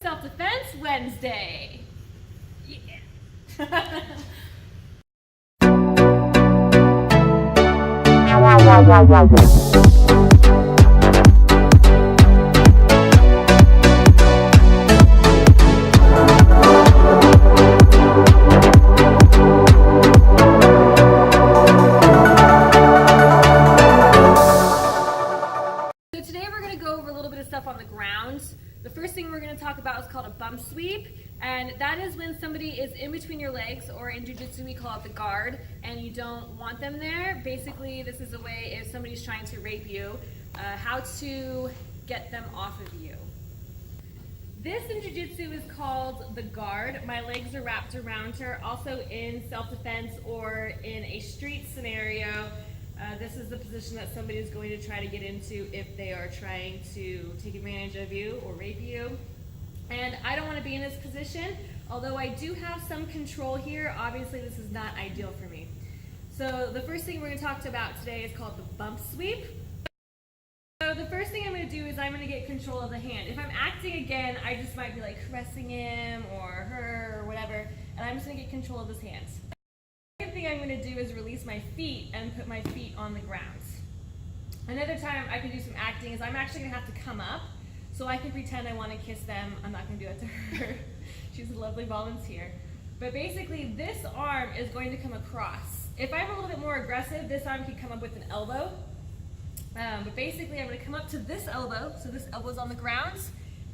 Self-Defense Wednesday. Yeah. So today we're going to go over a little bit of stuff on the ground. The first thing we're going to talk about is called a bump sweep, and that is when somebody is in between your legs, or in jiu-jitsu we call it the guard, and you don't want them there. Basically, this is a way if somebody's trying to rape you, how to get them off of you. This in jiu-jitsu is called the guard. My legs are wrapped around her. Also in self-defense or in a street scenario, this is the position that somebody is going to try to get into if they are trying to take advantage of you or rape you. And I don't want to be in this position, although I do have some control here. Obviously, this is not ideal for me. So the first thing we're going to talk about today is called the bump sweep. So the first thing I'm going to do is I'm going to get control of the hand. If I'm acting again, I just might be like caressing him or her or whatever, and I'm just going to get control of his hands. The second thing I'm going to do is release my feet and put my feet on the ground. Another time I can do some acting is I'm actually going to have to come up so I can pretend I want to kiss them. I'm not going to do it to her. She's a lovely volunteer. But basically this arm is going to come across. If I'm a little bit more aggressive, this arm can come up with an elbow. But basically I'm going to come up to this elbow, so this elbow's on the ground.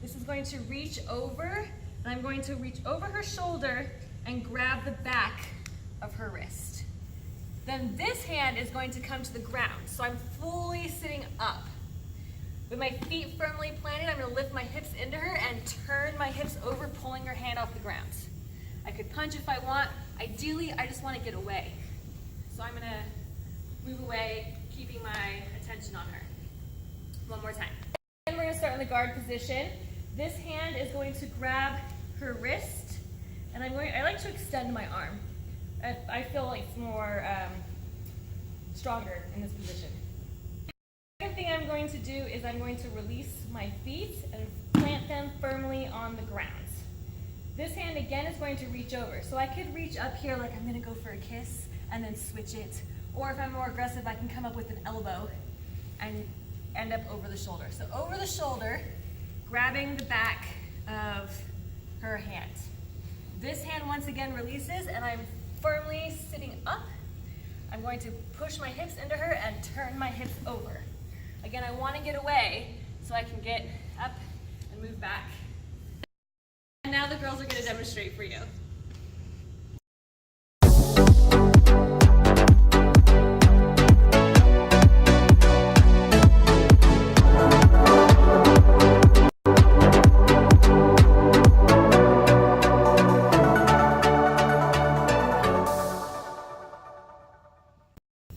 This is going to reach over, and I'm going to reach over her shoulder and grab the back of her wrist. Then this hand is going to come to the ground, so I'm fully sitting up. With my feet firmly planted, I'm going to lift my hips into her and turn my hips over, pulling her hand off the ground. I could punch if I want. Ideally, I just want to get away. So I'm going to move away, keeping my attention on her. One more time. And we're going to start in the guard position. This hand is going to grab her wrist, and I like to extend my arm. I feel like it's more stronger in this position. The second thing I'm going to do is I'm going to release my feet and plant them firmly on the ground. This hand again is going to reach over. So I could reach up here like I'm going to go for a kiss and then switch it. Or if I'm more aggressive, I can come up with an elbow and end up over the shoulder. So over the shoulder, grabbing the back of her hand. This hand once again releases, and I'm firmly sitting up. I'm going to push my hips into her and turn my hips over. Again, I want to get away so I can get up and move back. And now the girls are going to demonstrate for you.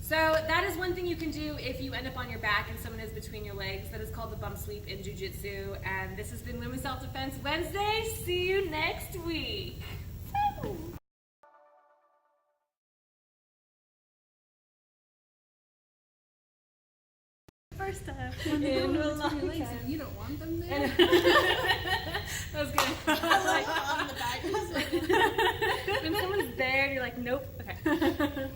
So that is one thing you can do if you end up on your back and someone is between your legs. That is called the bump sweep in jiu-jitsu. And this has been Women's Self-Defense Wednesday. See you next week. Woo! First time in a long time. You don't want them there? That was good. On the back. When someone's there, you're like, nope. Okay.